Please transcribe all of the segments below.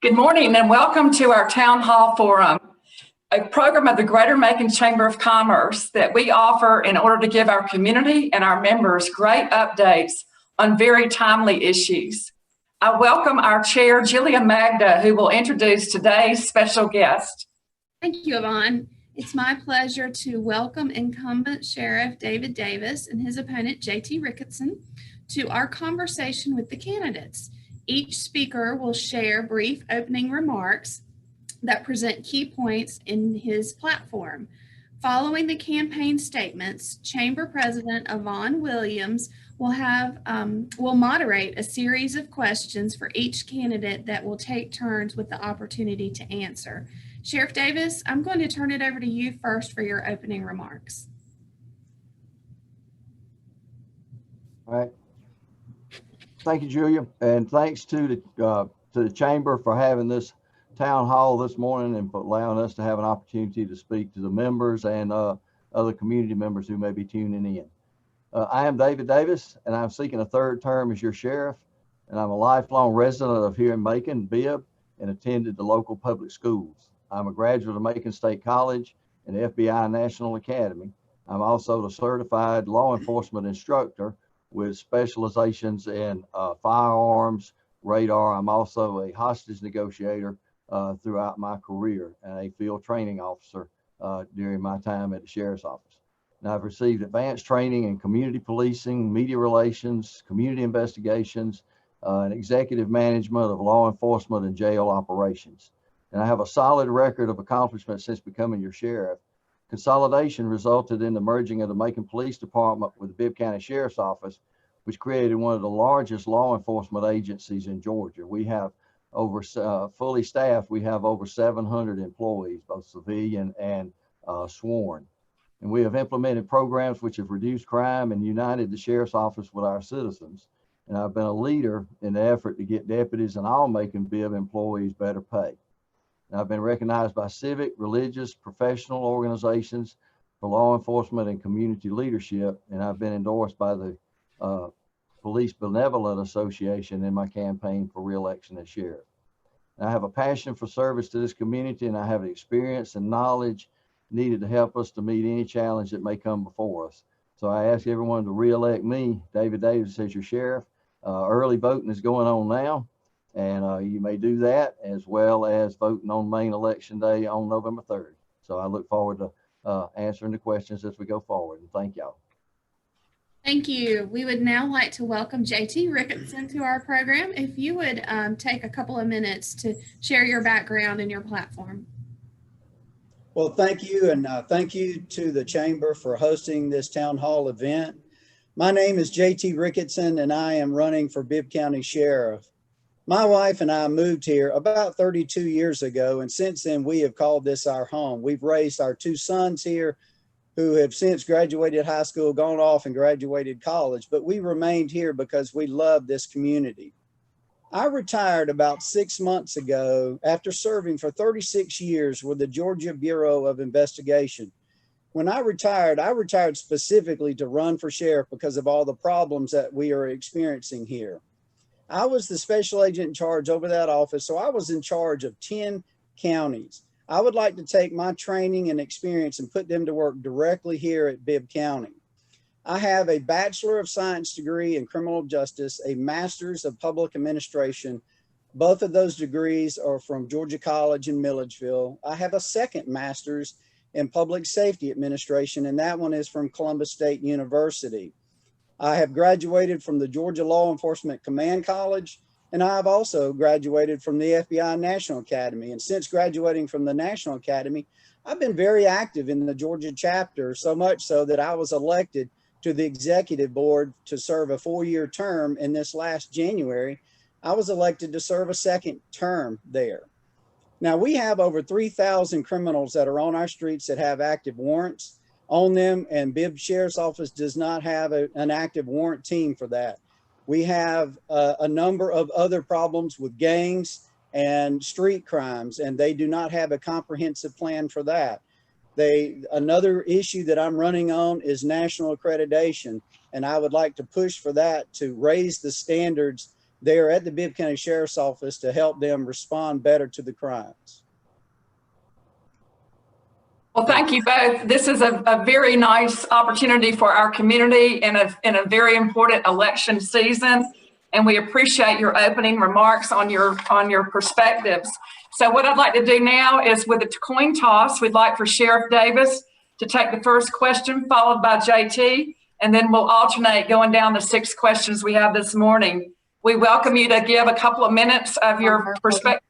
Good morning and welcome to our Town Hall Forum, a program of the Greater Macon Chamber of Commerce that we offer in order to give our community and our members great updates on very timely issues. I welcome our chair, Julia Magda, who will introduce today's special guest. Thank you, Yvonne. It's my pleasure to welcome incumbent Sheriff David Davis and his opponent, J.T. Ricketson, to our conversation with the candidates. Each speaker will share brief opening remarks that present key points in his platform. Following the campaign statements, Chamber President Yvonne Williams will moderate a series of questions for each candidate that will take turns with the opportunity to answer. Sheriff Davis, I'm going to turn it over to you first for your opening remarks. All right. Thank you, Julia, and thanks to the Chamber for having this town hall this morning and for allowing us to have an opportunity to speak to the members and other community members who may be tuning in. I am David Davis, and I'm seeking a third term as your sheriff, and I'm a lifelong resident of here in Macon, Bibb, and attended the local public schools. I'm a graduate of Macon State College and the FBI National Academy. I'm also the certified law enforcement instructor with specializations in firearms, radar. I'm also a hostage negotiator throughout my career and a field training officer during my time at the Sheriff's Office. Now, I've received advanced training in community policing, media relations, community investigations, and executive management of law enforcement and jail operations. And I have a solid record of accomplishment since becoming your sheriff. Consolidation resulted in the merging of the Macon Police Department with the Bibb County Sheriff's Office, which created one of the largest law enforcement agencies in Georgia. We have over, fully staffed, we have over 700 employees, both civilian and sworn. And we have implemented programs which have reduced crime and united the Sheriff's Office with our citizens. And I've been a leader in the effort to get deputies and all Macon Bibb employees better pay. I've been recognized by civic, religious, professional organizations for law enforcement and community leadership, and I've been endorsed by the Police Benevolent Association in my campaign for re-election as sheriff. I have a passion for service to this community, and I have the experience and knowledge needed to help us to meet any challenge that may come before us. So I ask everyone to re-elect me, David Davis, as your sheriff. Early voting is going on now. And you may do that as well as voting on main election day on November 3rd. So I look forward to answering the questions as we go forward. And thank y'all. Thank you. We would now like to welcome J.T. Ricketson to our program. If you would take a couple of minutes to share your background and your platform. Well, thank you. And thank you to the Chamber for hosting this town hall event. My name is J.T. Ricketson, and I am running for Bibb County Sheriff. My wife and I moved here about 32 years ago, and since then we have called this our home. We've raised our two sons here who have since graduated high school, gone off and graduated college, but we remained here because we love this community. I retired about 6 months ago after serving for 36 years with the Georgia Bureau of Investigation. When I retired specifically to run for sheriff because of all the problems that we are experiencing here. I was the special agent in charge over that office, so I was in charge of 10 counties. I would like to take my training and experience and put them to work directly here at Bibb County. I have a Bachelor of Science degree in criminal justice, a Master's of Public Administration. Both of those degrees are from Georgia College in Milledgeville. I have a second Master's in Public Safety Administration, and that one is from Columbus State University. I have graduated from the Georgia Law Enforcement Command College, and I have also graduated from the FBI National Academy. And since graduating from the National Academy, I've been very active in the Georgia chapter, so much so that I was elected to the executive board to serve a 4-year term. In this last January, I was elected to serve a second term there. Now, we have over 3,000 criminals that are on our streets that have active warrants on them, and Bibb Sheriff's Office does not have an active warrant team for that. We have a number of other problems with gangs and street crimes, and they do not have a comprehensive plan for that. Another issue that I'm running on is national accreditation, and I would like to push for that to raise the standards there at the Bibb County Sheriff's Office to help them respond better to the crimes. Well, thank you both. This is a very nice opportunity for our community in a very important election season. And we appreciate your opening remarks on your perspectives. So what I'd like to do now is, with a coin toss, we'd like for Sheriff Davis to take the first question, followed by JT, and then we'll alternate going down the 6 questions we have this morning. We welcome you to give a couple of minutes of your perspective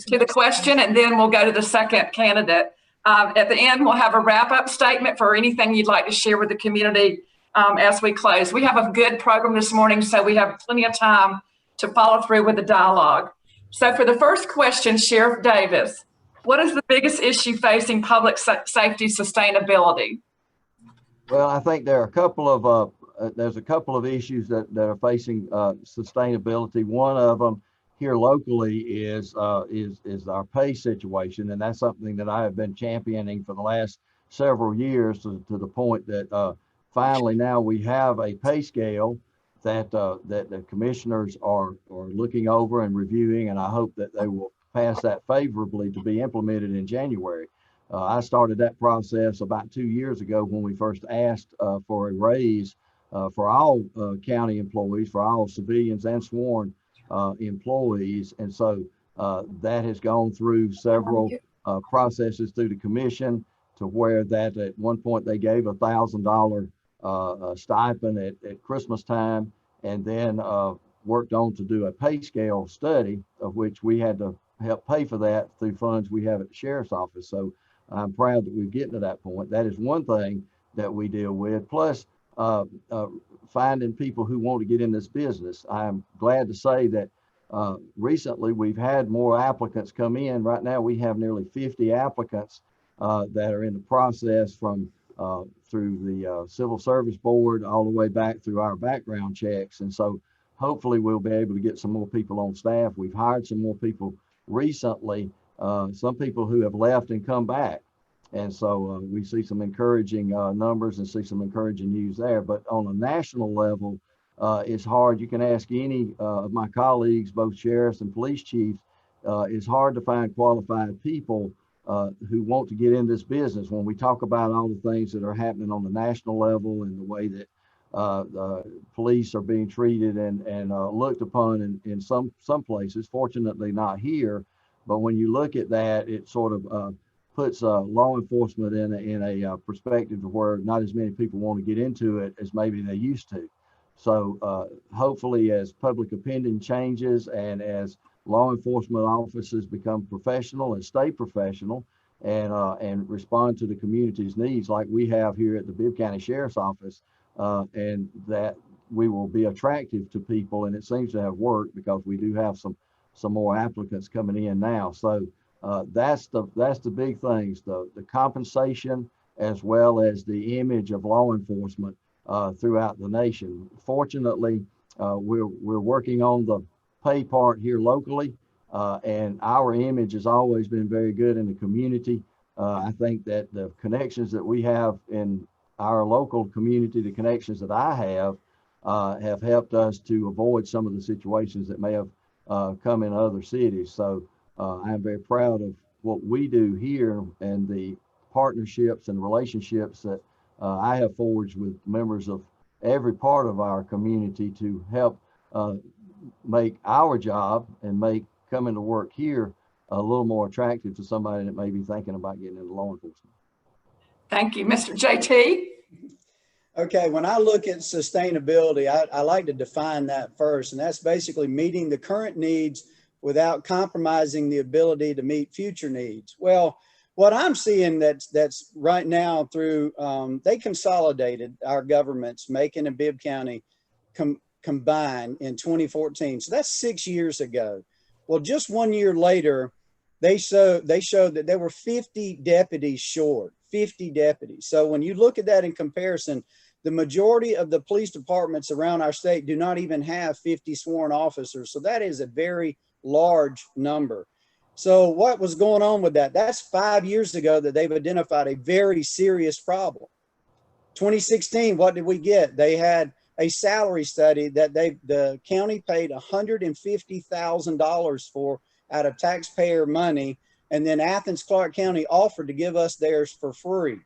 to the question, and then we'll go to the second candidate. At the end, we'll have a wrap-up statement for anything you'd like to share with the community as we close. We have a good program this morning, so we have plenty of time to follow through with the dialogue. So for the first question, Sheriff Davis, what is the biggest issue facing public safety sustainability? Well, I think there are a couple of there's a couple of issues that are facing sustainability. One of them here locally is our pay situation, and that's something that I have been championing for the last several years to the point that finally now we have a pay scale that the commissioners are looking over and reviewing, and I hope that they will pass that favorably to be implemented in January. I started that process about 2 years ago when we first asked for a raise for all county employees, for all civilians and sworn employees. And so that has gone through several processes through the commission, to where that at one point they gave $1,000 stipend at Christmas time, and then worked on to do a pay scale study, of which we had to help pay for that through funds we have at the sheriff's office. So I'm proud that we're getting to that point. That is one thing that we deal with, plus finding people who want to get in this business. I'm glad to say that recently we've had more applicants come in. Right now we have nearly 50 applicants that are in the process from through the Civil Service Board all the way back through our background checks. And so hopefully we'll be able to get some more people on staff. We've hired some more people recently, some people who have left and come back. And so we see some encouraging numbers and see some encouraging news there. But on a national level, it's hard. You can ask any of my colleagues, both sheriffs and police chiefs. It's hard to find qualified people who want to get in this business. When we talk about all the things that are happening on the national level and the way that police are being treated and looked upon in some places, fortunately not here. But when you look at that, it sort of puts law enforcement in a perspective of where not as many people want to get into it as maybe they used to. So hopefully as public opinion changes and as law enforcement officers become professional and stay professional and respond to the community's needs like we have here at the Bibb County Sheriff's Office, and that we will be attractive to people. And it seems to have worked, because we do have some more applicants coming in now. So that's the big things, the compensation as well as the image of law enforcement throughout the nation. Fortunately, we're working on the pay part here locally, and our image has always been very good in the community. I think that the connections that we have in our local community, the connections that I have helped us to avoid some of the situations that may have come in other cities. So I am very proud of what we do here and the partnerships and relationships that I have forged with members of every part of our community to help make our job and make coming to work here a little more attractive to somebody that may be thinking about getting into law enforcement. Thank you, Mr. JT. Okay, when I look at sustainability, I like to define that first, and that's basically meeting the current needs without compromising the ability to meet future needs. Well, what I'm seeing that's right now through, they consolidated our governments, Macon and Bibb County combined in 2014. So that's 6 years ago. Well, just 1 year later, they showed that there were 50 deputies short, 50 deputies. So when you look at that in comparison, the majority of the police departments around our state do not even have 50 sworn officers. So that is a very large number. So what was going on with that? That's 5 years ago that they've identified a very serious problem. 2016, what did we get? They had a salary study that the county paid $150,000 for out of taxpayer money. And then Athens Clarke County offered to give us theirs for free.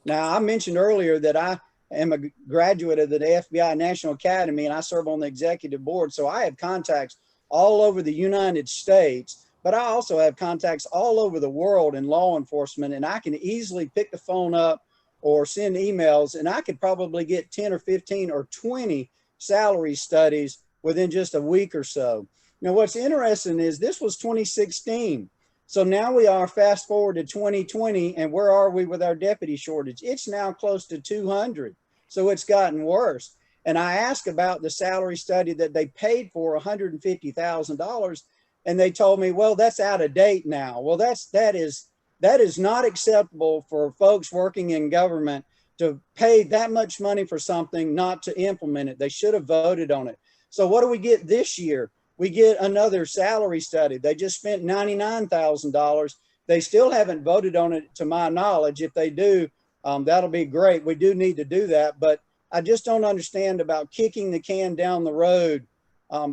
Now, I mentioned earlier that I am a graduate of the FBI National Academy and I serve on the executive board. So I have contacts all over the United States, but I also have contacts all over the world in law enforcement, and I can easily pick the phone up or send emails, and I could probably get 10 or 15 or 20 salary studies within just a week or so. Now, what's interesting is this was 2016. So now we are fast forward to 2020, and where are we with our deputy shortage? It's now close to 200. So it's gotten worse. And I asked about the salary study that they paid for $150,000, and they told me, well, that's out of date now. Well, that is not acceptable for folks working in government to pay that much money for something not to implement it. They should have voted on it. So what do we get this year? We get another salary study. They just spent $99,000. They still haven't voted on it, to my knowledge. If they do, that'll be great. We do need to do that, but I just don't understand about kicking the can down the road.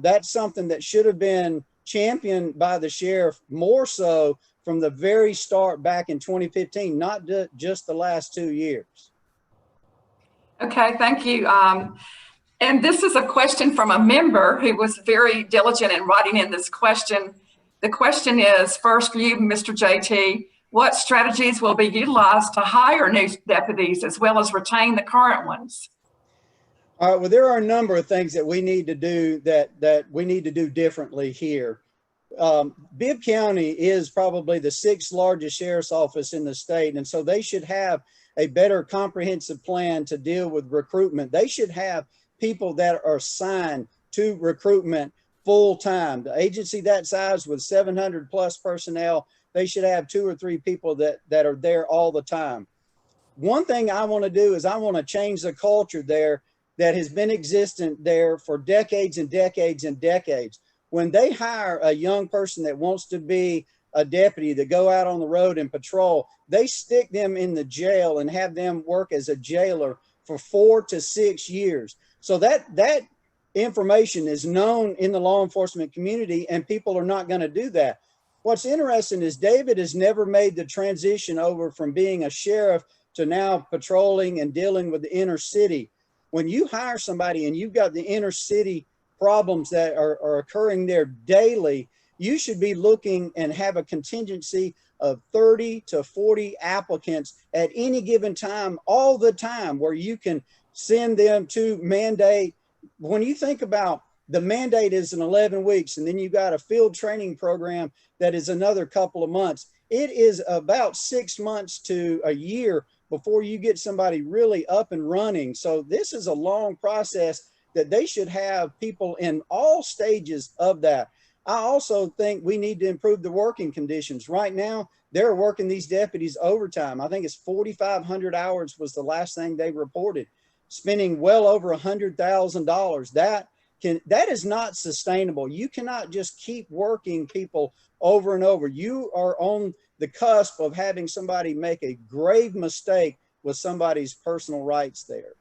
That's something that should have been championed by the sheriff more so from the very start back in 2015, not just the last 2 years. Okay, thank you. And this is a question from a member who was very diligent in writing in this question. The question is, first for you, Mr. JT, what strategies will be utilized to hire new deputies as well as retain the current ones? All right, well, there are a number of things that we need to do that we need to do differently here. Bibb County is probably the 6th largest sheriff's office in the state, and so they should have a better comprehensive plan to deal with recruitment. They should have people that are assigned to recruitment full time. The agency that size with 700 plus personnel, they should have 2 or 3 people that are there all the time. One thing I want to do is I want to change the culture there that has been existent there for decades and decades and decades. When they hire a young person that wants to be a deputy to go out on the road and patrol, they stick them in the jail and have them work as a jailer for 4 to 6 years. So that information is known in the law enforcement community, and people are not going to do that. What's interesting is David has never made the transition over from being a sheriff to now patrolling and dealing with the inner city. When you hire somebody and you've got the inner city problems that are occurring there daily, you should be looking and have a contingency of 30 to 40 applicants at any given time, all the time, where you can send them to mandate. When you think about the mandate is in 11 weeks, and then you've got a field training program that is another couple of months. It is about 6 months to a year before you get somebody really up and running. So this is a long process that they should have people in all stages of that. I also think we need to improve the working conditions. Right now, they're working these deputies overtime. I think it's 4,500 hours was the last thing they reported, spending well over $100,000. That is not sustainable. You cannot just keep working people over and over. You are on the cusp of having somebody make a grave mistake with somebody's personal rights there.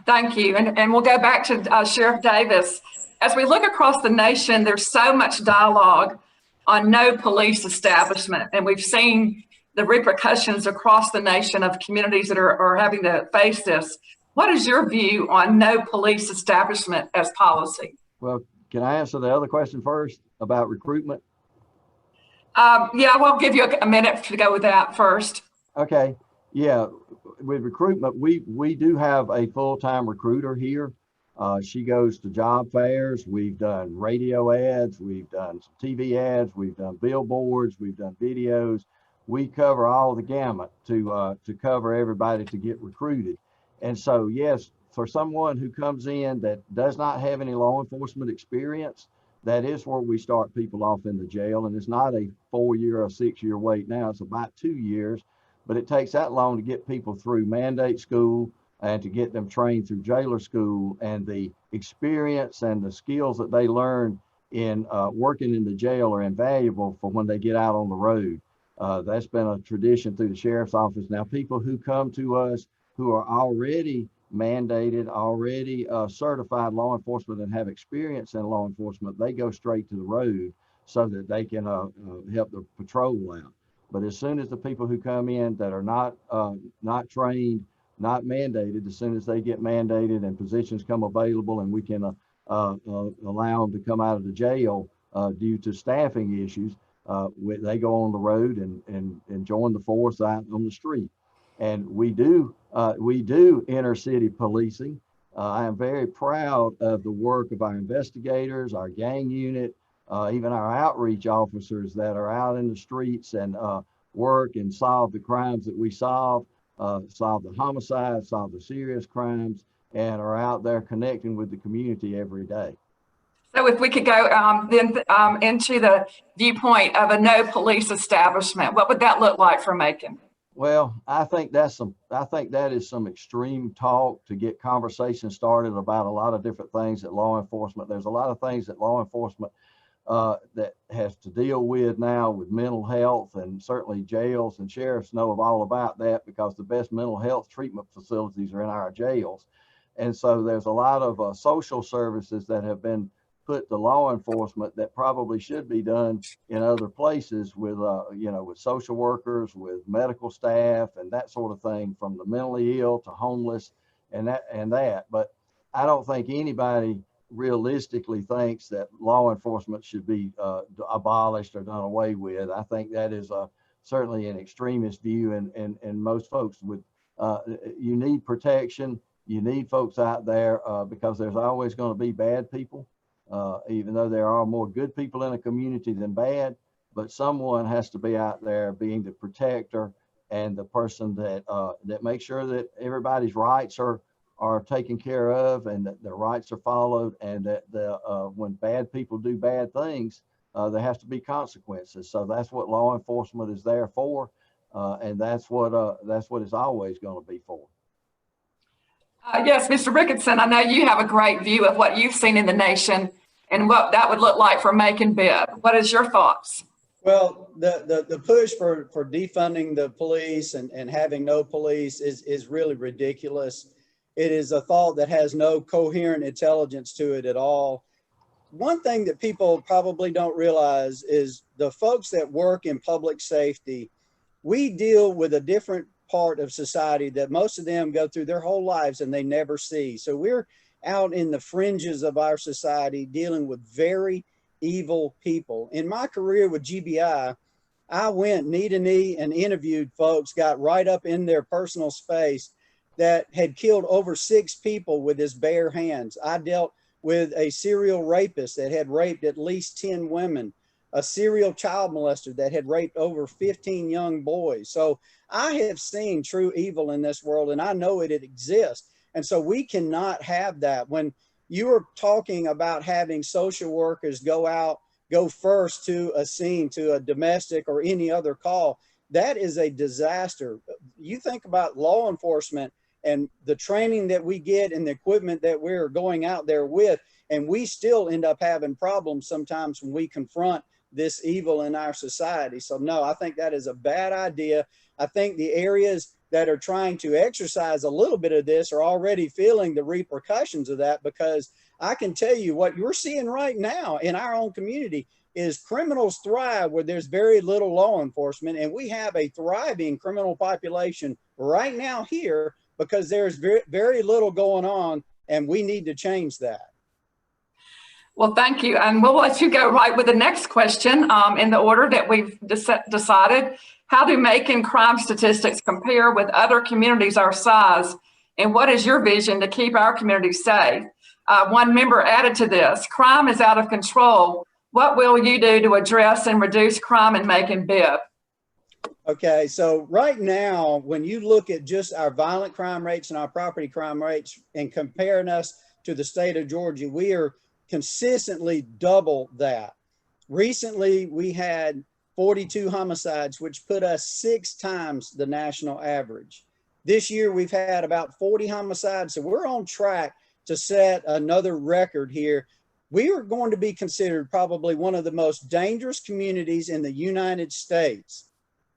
Thank you. And we'll go back to Sheriff Davis. As we look across the nation, there's so much dialogue on no police establishment. And we've seen the repercussions across the nation of communities that are having to face this. What is your view on no police establishment as policy? Well, can I answer the other question first about recruitment? Yeah, we'll give you a minute to go with that first. Okay. Yeah. With recruitment, we do have a full-time recruiter here. She goes to job fairs. We've done radio ads. We've done TV ads. We've done billboards. We've done videos. We cover all the gamut to cover everybody to get recruited. And so, yes, for someone who comes in that does not have any law enforcement experience, that is where we start people off in the jail. And it's not a 4-year or 6-year wait now. It's about 2 years, but it takes that long to get people through mandate school and to get them trained through jailer school, and the experience and the skills that they learn in working in the jail are invaluable for when they get out on the road. That's been a tradition through the sheriff's office. Now, people who come to us who are already mandated, already certified law enforcement and have experience in law enforcement, they go straight to the road so that they can help the patrol out. But as soon as the people who come in that are not trained, not mandated, as soon as they get mandated and positions come available and we can allow them to come out of the jail due to staffing issues, they go on the road and join the force out on the street. And we do inner city policing. I am very proud of the work of our investigators, our gang unit, even our outreach officers that are out in the streets and work and solve the crimes that we solve the homicides, solve the serious crimes, and are out there connecting with the community every day. So if we could go into the viewpoint of a no police establishment, what would that look like for Macon? Well, I think that is some extreme talk to get conversation started about a lot of different things that law enforcement. There's a lot of things that law enforcement that has to deal with now with mental health, and certainly jails and sheriffs know all about that because the best mental health treatment facilities are in our jails. And so there's a lot of social services that have been put to law enforcement that probably should be done in other places with, with social workers, with medical staff and that sort of thing, from the mentally ill to homeless and that. But I don't think anybody realistically thinks that law enforcement should be abolished or done away with. I think that is certainly an extremist view, and most folks would, you need protection. You need folks out there because there's always going to be bad people. Even though there are more good people in a community than bad, but someone has to be out there being the protector and the person that makes sure that everybody's rights are taken care of and that their rights are followed, and that when bad people do bad things, there has to be consequences. So that's what law enforcement is there for, and that's what it's always going to be for. Yes, Mr. Ricketson, I know you have a great view of what you've seen in the nation and what that would look like for Macon Bibb. What is your thoughts? Well, the push for defunding the police and having no police is really ridiculous. It is a thought that has no coherent intelligence to it at all. One thing that people probably don't realize is the folks that work in public safety, we deal with a different part of society that most of them go through their whole lives and they never see. So we're out in the fringes of our society dealing with very evil people. In my career with GBI, I went knee to knee and interviewed folks, got right up in their personal space, that had killed over 6 people with his bare hands. I dealt with a serial rapist that had raped at least 10 women, a serial child molester that had raped over 15 young boys. So I have seen true evil in this world, and I know it exists. And so we cannot have that. When you are talking about having social workers go first to a scene, to a domestic or any other call, that is a disaster. You think about law enforcement and the training that we get and the equipment that we're going out there with, and we still end up having problems sometimes when we confront this evil in our society. So no, I think that is a bad idea. I think the areas that are trying to exercise a little bit of this are already feeling the repercussions of that, because I can tell you what you're seeing right now in our own community is criminals thrive where there's very little law enforcement, and we have a thriving criminal population right now here because there's very, very little going on, and we need to change that. Well, thank you. And we'll let you go right with the next question in the order that we've decided. How do Macon crime statistics compare with other communities our size? And what is your vision to keep our community safe? One member added to this: crime is out of control. What will you do to address and reduce crime in Macon Bibb? Okay, so right now, when you look at just our violent crime rates and our property crime rates and comparing us to the state of Georgia, we are consistently double that. Recently, we had 42 homicides, which put us 6 times the national average. This year, we've had about 40 homicides, so we're on track to set another record here. We are going to be considered probably one of the most dangerous communities in the United States.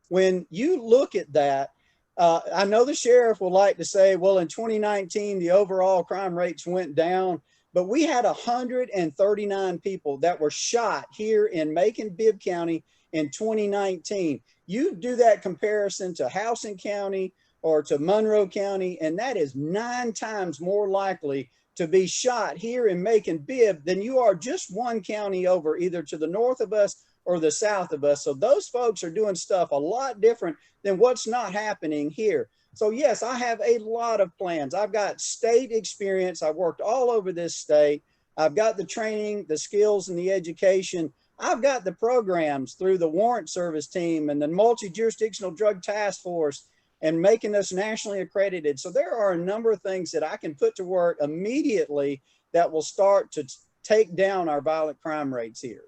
When you look at that, I know the sheriff will like to say, well, in 2019, the overall crime rates went down, but we had 139 people that were shot here in Macon-Bibb County in 2019. You do that comparison to Houston County or to Monroe County, and that is 9 times more likely to be shot here in Macon-Bibb than you are just one county over, either to the north of us or the south of us. So those folks are doing stuff a lot different than what's not happening here. So yes, I have a lot of plans. I've got state experience. I've worked all over this state. I've got the training, the skills, and the education. I've got the programs through the warrant service team and the multi-jurisdictional drug task force and making us nationally accredited. So there are a number of things that I can put to work immediately that will start to take down our violent crime rates here.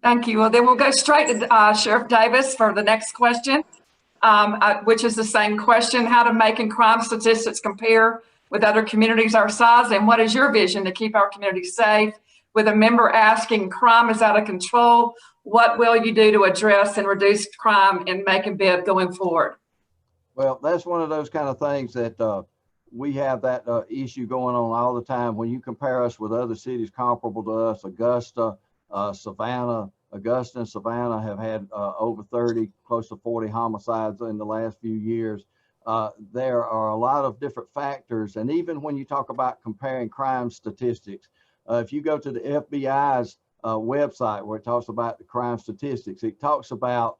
Thank you. Well, then we'll go straight to Sheriff Davis for the next question, which is the same question. How do Macon crime statistics compare with other communities our size? And what is your vision to keep our community safe? With a member asking, crime is out of control, what will you do to address and reduce crime in Macon-Bibb going forward? Well, that's one of those kind of things that we have that issue going on all the time. When you compare us with other cities comparable to us, Augusta, Savannah, Augusta and Savannah have had over 30, close to 40 homicides in the last few years. There are a lot of different factors. And even when you talk about comparing crime statistics, if you go to the FBI's website where it talks about the crime statistics, it talks about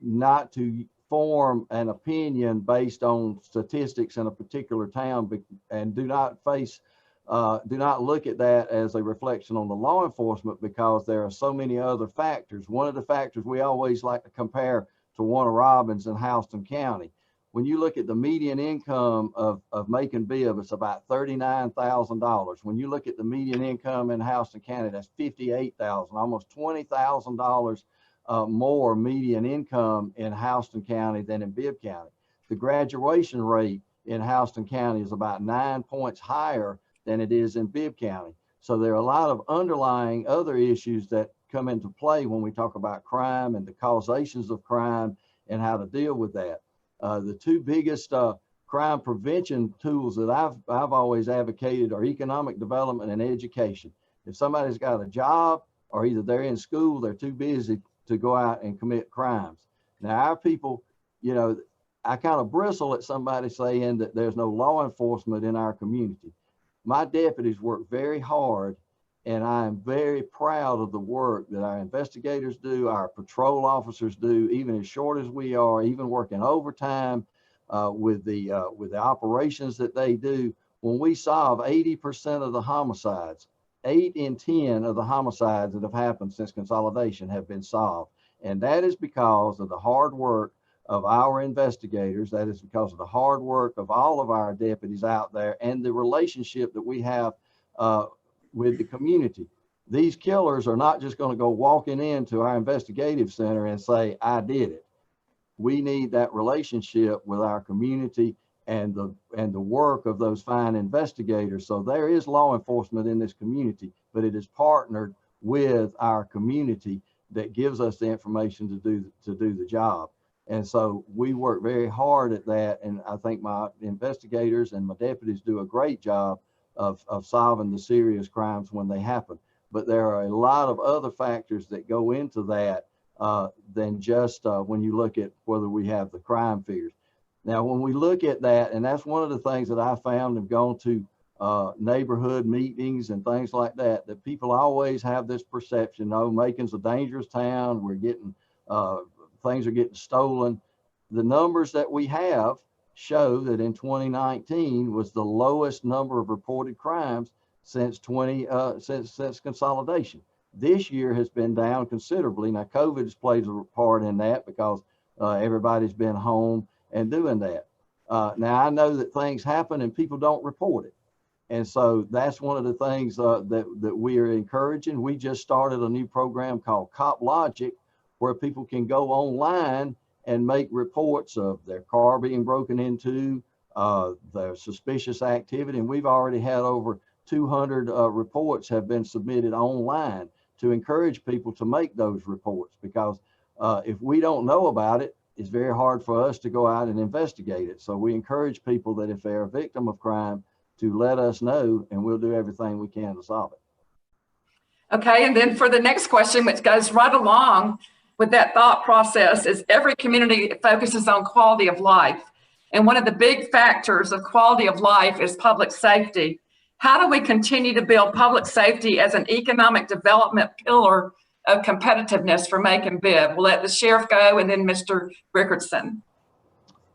not to form an opinion based on statistics in a particular town, and do not look at that as a reflection on the law enforcement, because there are so many other factors. One of the factors we always like to compare to Warner Robins and Houston County. When you look at the median income of Macon-Bibb, it's about $39,000. When you look at the median income in Houston County, that's $58,000, almost $20,000 more median income in Houston County than in Bibb County. The graduation rate in Houston County is about 9 points higher than it is in Bibb County. So there are a lot of underlying other issues that come into play when we talk about crime and the causations of crime and how to deal with that. The two biggest crime prevention tools that I've always advocated are economic development and education. If somebody's got a job, or either they're in school, they're too busy to go out and commit crimes. Now, our people, you know, I kind of bristle at somebody saying that there's no law enforcement in our community. My deputies work very hard, and I am very proud of the work that our investigators do, our patrol officers do, even as short as we are, even working overtime with the operations that they do. When we solve 80% of the homicides, 8 in 10 of the homicides that have happened since consolidation have been solved. And that is because of the hard work of our investigators. That is because of the hard work of all of our deputies out there and the relationship that we have with the community. These killers are not just going to go walking into our investigative center and say, I did it. We need that relationship with our community and the work of those fine investigators. So there is law enforcement in this community, but it is partnered with our community that gives us the information to do the job. And so we work very hard at that. And I think my investigators and my deputies do a great job of solving the serious crimes when they happen. But there are a lot of other factors that go into that than just when you look at whether we have the crime figures. Now, when we look at that, and that's one of the things that I found have gone to neighborhood meetings and things like that, that people always have this perception, oh, Macon's a dangerous town, we're getting, things are getting stolen. The numbers that we have show that in 2019 was the lowest number of reported crimes since consolidation. This year has been down considerably. Now, COVID has played a part in that because everybody's been home and doing that. Now, I know that things happen and people don't report it. And so that's one of the things that we are encouraging. We just started a new program called Cop Logic, where people can go online and make reports of their car being broken into, their suspicious activity. And we've already had over 200 reports have been submitted online to encourage people to make those reports, because if we don't know about it, it's very hard for us to go out and investigate it. So we encourage people that if they're a victim of crime to let us know, and we'll do everything we can to solve it. Okay, and then for the next question, which goes right along with that thought process, is every community focuses on quality of life. And one of the big factors of quality of life is public safety. How do we continue to build public safety as an economic development pillar of competitiveness for Macon-Bibb? We'll let the sheriff go and then Mr. Rickardson.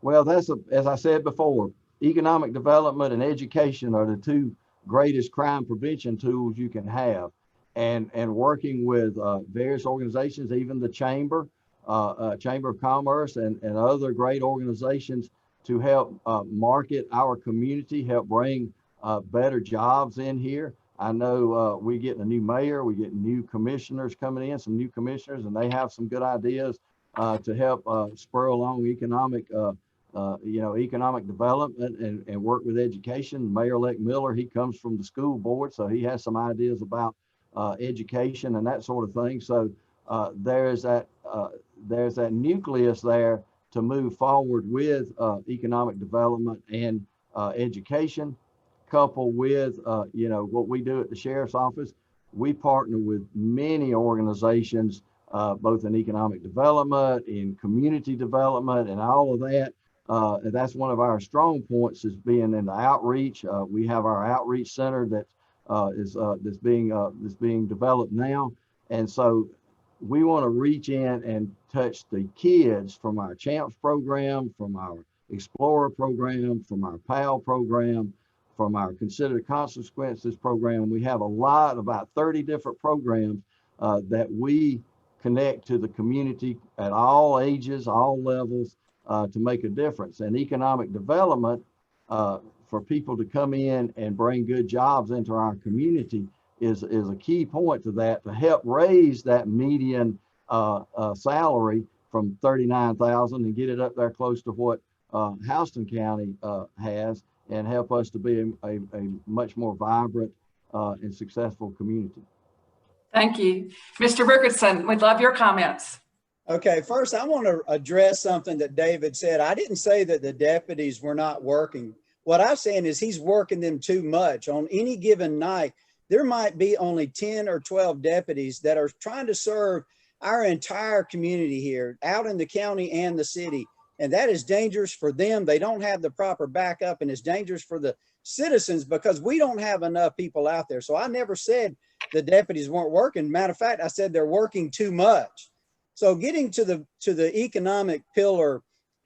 Well, as I said before, economic development and education are the two greatest crime prevention tools you can have. And working with various organizations, even the Chamber of Commerce and other great organizations to help market our community, help bring better jobs in here. I know we're getting a new mayor, we're getting new commissioners coming in, some new commissioners, and they have some good ideas to help spur along economic development and work with education. Mayor-elect Miller, he comes from the school board, so he has some ideas about education and that sort of thing. So there's that nucleus there to move forward with economic development and education, coupled with what we do at the sheriff's office. We partner with many organizations, both in economic development, in community development, and all of that. And that's one of our strong points, is being in the outreach. We have our outreach center that is being developed now, and so we want to reach in and touch the kids from our Champs program, from our Explorer program, from our PAL program, from our Consider Consequences program. We have about 30 different programs that we connect to the community at all ages, all levels, to make a difference. And economic development for people to come in and bring good jobs into our community is a key point to that, to help raise that median salary from $39,000 and get it up there close to what Houston County has, and help us to be a much more vibrant and successful community. Thank you. Mr. Rickardson, we'd love your comments. Okay, first I want to address something that David said. I didn't say that the deputies were not working. What I'm saying is he's working them too much. On any given night, there might be only 10 or 12 deputies that are trying to serve our entire community here, out in the county and the city. And that is dangerous for them. They don't have the proper backup, and it's dangerous for the citizens because we don't have enough people out there. So I never said the deputies weren't working. Matter of fact, I said they're working too much. So getting to the economic pillar,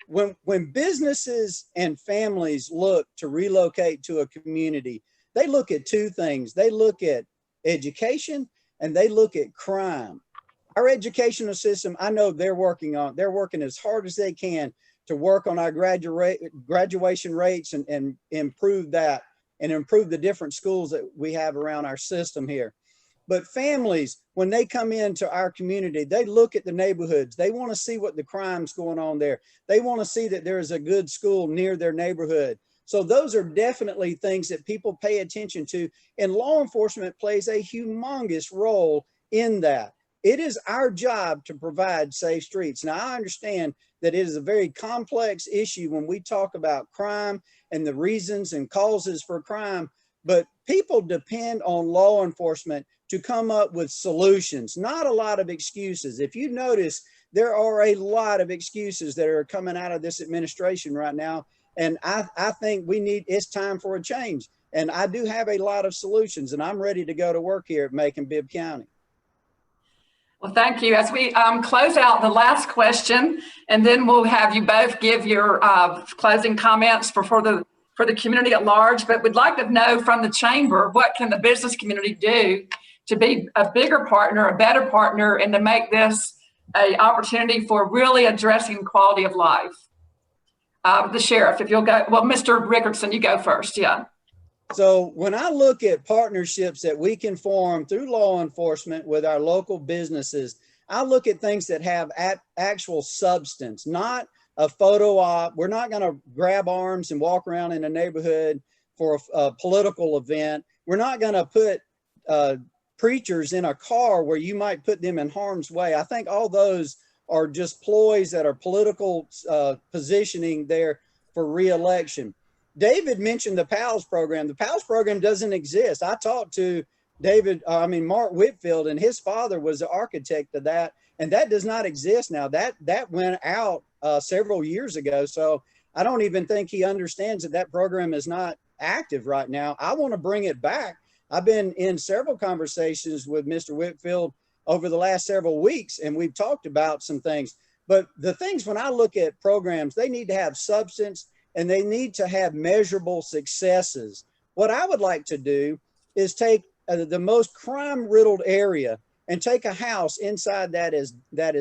when businesses and families look to relocate to a community, they look at two things. They look at education and they look at crime. Our educational system, I know they're working as hard as they can to work on our graduation rates and improve that, and improve the different schools that we have around our system here. But families, when they come into our community, they look at the neighborhoods. They want to see what the crime's going on there. They want to see that there is a good school near their neighborhood. So those are definitely things that people pay attention to, and law enforcement plays a humongous role in that. It is our job to provide safe streets. Now, I understand that it is a very complex issue when we talk about crime and the reasons and causes for crime, but people depend on law enforcement to come up with solutions, not a lot of excuses. If you notice, there are a lot of excuses that are coming out of this administration right now. And I think it's time for a change. And I do have a lot of solutions, and I'm ready to go to work here at Macon-Bibb County. Well, thank you. As we close out the last question, and then we'll have you both give your closing comments for the community at large. But we'd like to know from the chamber, what can the business community do to be a bigger partner, a better partner, and to make this an opportunity for really addressing quality of life? The sheriff, if you'll go. Well, Mr. Rickardson, you go first. Yeah. So when I look at partnerships that we can form through law enforcement with our local businesses, I look at things that have actual substance, not a photo op. We're not going to grab arms and walk around in a neighborhood for a political event. We're not going to put preachers in a car where you might put them in harm's way. I think all those are just ploys that are political positioning there for reelection. David mentioned the PALS program. The PALS program doesn't exist. I talked to Mark Whitfield, and his father was the architect of that, and that does not exist now. That went out several years ago. So I don't even think he understands that that program is not active right now. I want to bring it back. I've been in several conversations with Mr. Whitfield over the last several weeks, and we've talked about some things. But the things, when I look at programs, they need to have substance and they need to have measurable successes. What I would like to do is take the most crime-riddled area and take a house inside that is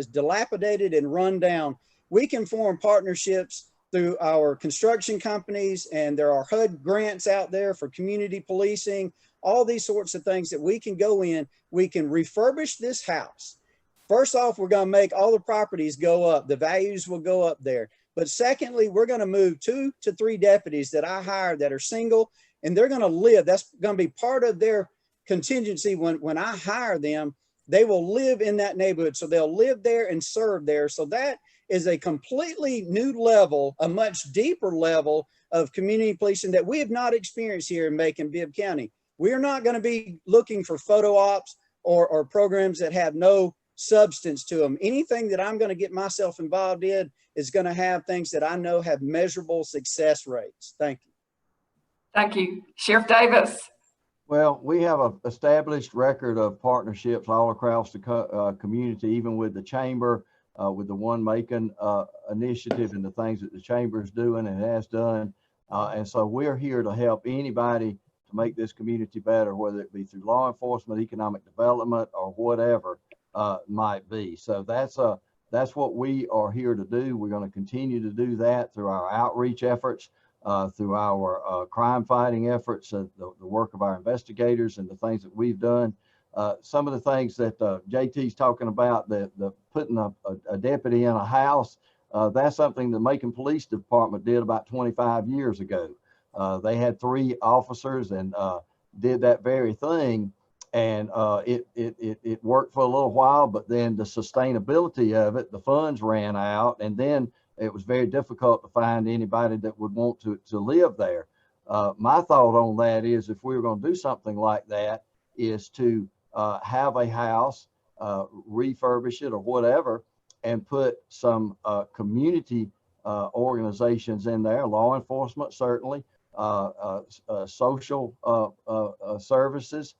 dilapidated and run down. We can form partnerships through our construction companies, and there are HUD grants out there for community policing, all these sorts of things that we can go in. We can refurbish this house. First off, we're going to make all the properties go up. The values will go up there. But secondly, we're going to move 2 to 3 deputies that I hired that are single, and they're going to live. That's going to be part of their contingency. When I hire them, they will live in that neighborhood. So they'll live there and serve there. So that is a completely new level, a much deeper level of community policing that we have not experienced here in Macon-Bibb County. We are not going to be looking for photo ops or programs that have no substance to them. Anything that I'm going to get myself involved in is going to have things that I know have measurable success rates. Thank you. Thank you. Sheriff Davis. Well, we have an established record of partnerships all across the community, even with the chamber, with the One Macon initiative and the things that the chamber is doing and has done. And so we're here to help anybody to make this community better, whether it be through law enforcement, economic development, or whatever might be. So that's what we are here to do. We're going to continue to do that through our outreach efforts, through our crime fighting efforts, the work of our investigators and the things that we've done. Some of the things that JT's talking about, the putting a deputy in a house, that's something the Macon Police Department did about 25 years ago. They had 3 officers and did that very thing. And it worked for a little while, but then the sustainability of it, the funds ran out, and then it was very difficult to find anybody that would want to live there. My thought on that is, if we were going to do something like that, is to have a house, refurbish it or whatever, and put some community organizations in there, law enforcement certainly, social services,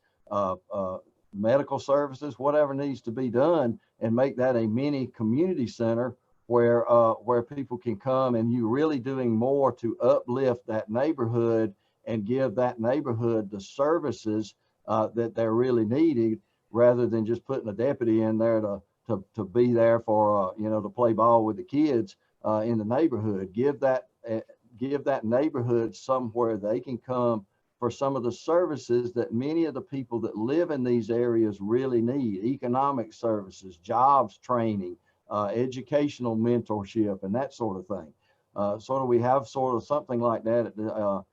medical services, whatever needs to be done, and make that a mini community center where people can come, and you're really doing more to uplift that neighborhood and give that neighborhood the services that they're really needed, rather than just putting a deputy in there to be there for to play ball with the kids in the neighborhood. Give that neighborhood somewhere they can come for some of the services that many of the people that live in these areas really need: economic services, jobs training, educational mentorship, and that sort of thing. We have sort of something like that at the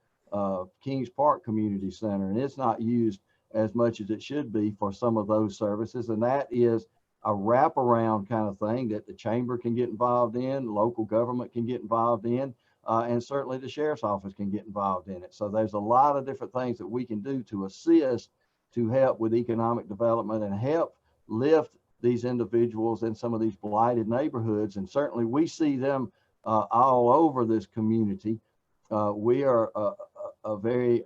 Kings Park Community Center, and it's not used as much as it should be for some of those services. And that is a wraparound kind of thing that the chamber can get involved in, local government can get involved in, and certainly the sheriff's office can get involved in it. So there's a lot of different things that we can do to assist, to help with economic development and help lift these individuals in some of these blighted neighborhoods. And certainly we see them all over this community. We are a very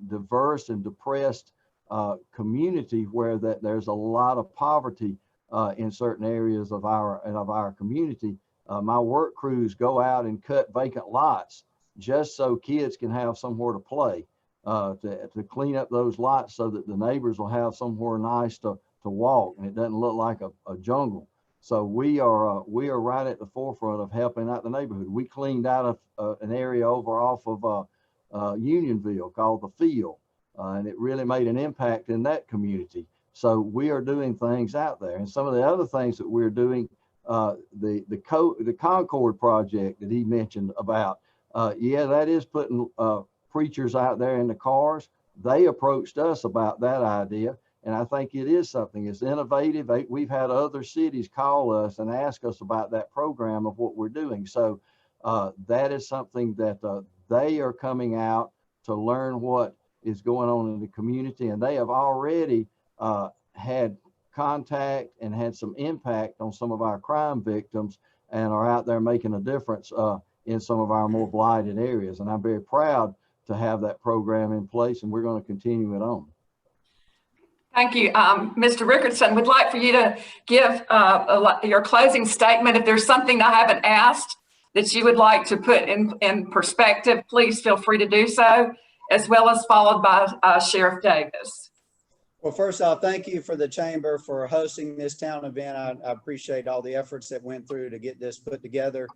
diverse and depressed community where there's a lot of poverty in certain areas of our community. My work crews go out and cut vacant lots just so kids can have somewhere to play, to clean up those lots so that the neighbors will have somewhere nice to walk and it doesn't look like a jungle. So we are right at the forefront of helping out the neighborhood. We cleaned out an area over off of Unionville called the Field, and it really made an impact in that community. So we are doing things out there. And some of the other things that we're doing, the Concord project that he mentioned about, that is putting preachers out there in the cars. They approached us about that idea, And I think it is something. It's innovative. We've had other cities call us and ask us about that program of what we're doing. So that is something that they are coming out to learn what is going on in the community. And they have already had contact and had some impact on some of our crime victims and are out there making a difference in some of our more blighted areas. And I'm very proud to have that program in place, and we're going to continue it on. Thank you. Mr. Ricketson, would like for you to give your closing statement. If there's something I haven't asked that you would like to put in perspective, please feel free to do so, as well as followed by Sheriff Davis. Well, first off, thank you for the Chamber for hosting this town event. I appreciate all the efforts that went through to get this put together.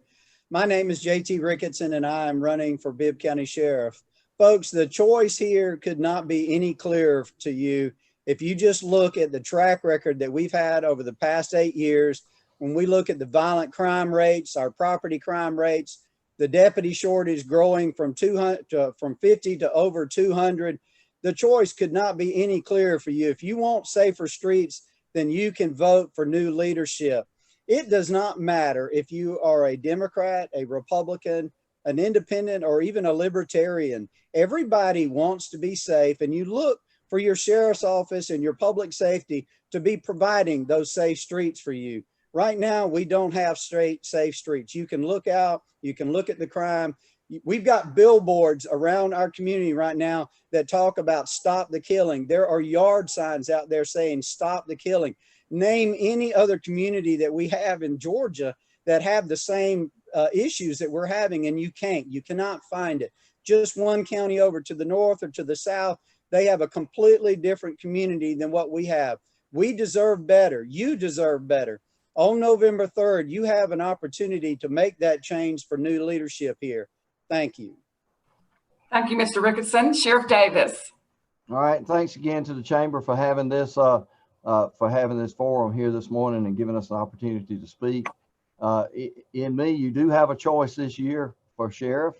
My name is JT Ricketson, and I am running for Bibb County Sheriff. Folks, the choice here could not be any clearer to you if you just look at the track record that we've had over the past 8 years. When we look at the violent crime rates, our property crime rates, the deputy shortage growing from 50 to over 200, the choice could not be any clearer for you. If you want safer streets, then you can vote for new leadership. It does not matter if you are a Democrat, a Republican, an independent, or even a libertarian. Everybody wants to be safe, and you look for your sheriff's office and your public safety to be providing those safe streets for you. Right now, we don't have safe streets. You can look out, you can look at the crime. We've got billboards around our community right now that talk about stop the killing. There are yard signs out there saying stop the killing. Name any other community that we have in Georgia that have the same issues that we're having, and you cannot find it. Just one county over to the north or to the south, they have a completely different community than what we have. We deserve better. You deserve better. On November 3rd, you have an opportunity to make that change for new leadership here. Thank you. Thank you, Mr. Ricketson. Sheriff Davis. All right. Thanks again to the Chamber for having this forum here this morning and giving us an opportunity to speak. In me, you do have a choice this year for sheriff.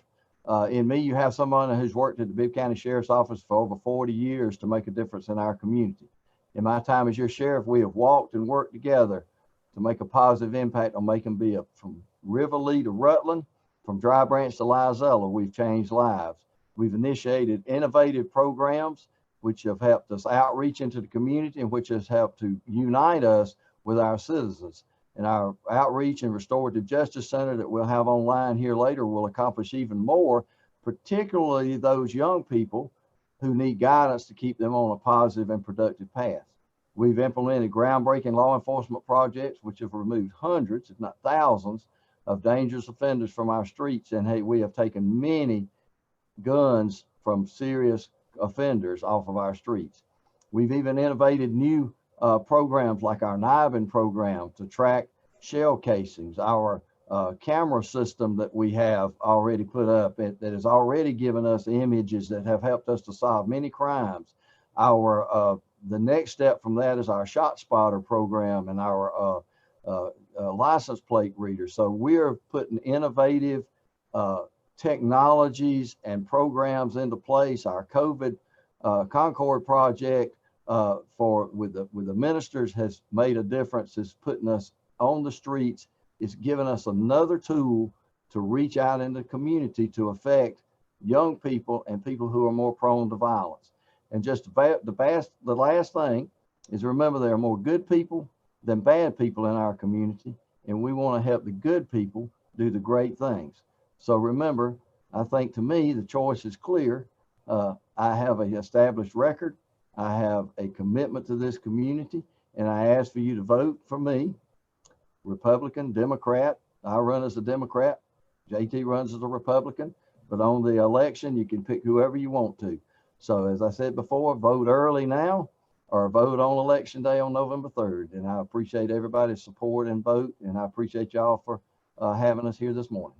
In me, you have someone who's worked at the Bibb County Sheriff's Office for over 40 years to make a difference in our community. In my time as your sheriff, we have walked and worked together to make a positive impact on Macon Bibb. From Riverly to Rutland, from Dry Branch to Lizella, we've changed lives. We've initiated innovative programs which have helped us outreach into the community and which has helped to unite us with our citizens. And our outreach and restorative justice center that we'll have online here later will accomplish even more, particularly those young people who need guidance to keep them on a positive and productive path. We've implemented groundbreaking law enforcement projects which have removed hundreds, if not thousands, of dangerous offenders from our streets. And hey, we have taken many guns from serious offenders off of our streets. We've even innovated new programs like our NIBIN program to track shell casings, our camera system that we have already put up that has already given us images that have helped us to solve many crimes. The next step from that is our ShotSpotter program and our license plate reader. So we're putting innovative technologies and programs into place. Our COVID Concord project with the ministers has made a difference. It's putting us on the streets. It's given us another tool to reach out in the community to affect young people and people who are more prone to violence. And just the last thing is, remember, there are more good people than bad people in our community, and we want to help the good people do the great things. So remember, I think to me, the choice is clear. I have an established record. I have a commitment to this community, and I ask for you to vote for me, Republican, Democrat. I run as a Democrat. JT runs as a Republican, but on the election, you can pick whoever you want to. So as I said before, vote early now or vote on election day on November 3rd. And I appreciate everybody's support and vote. And I appreciate y'all for having us here this morning.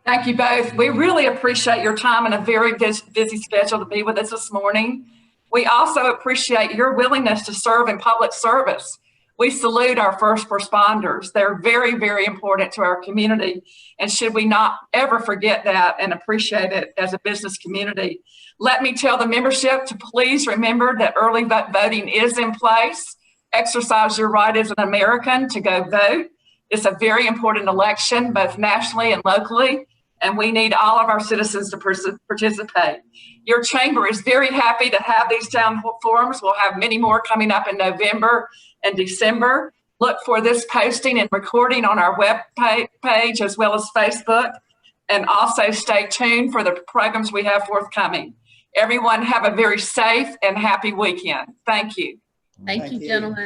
Thank you both. We really appreciate your time and a very busy schedule to be with us this morning. We also appreciate your willingness to serve in public service. We salute our first responders. They're very, very important to our community. And should we not ever forget that and appreciate it as a business community? Let me tell the membership to please remember that early voting is in place. Exercise your right as an American to go vote. It's a very important election, both nationally and locally, and we need all of our citizens to participate. Your chamber is very happy to have these town forums. We'll have many more coming up in November and December. Look for this posting and recording on our web page as well as Facebook. And also stay tuned for the programs we have forthcoming. Everyone have a very safe and happy weekend. Thank you. Thank you, gentlemen.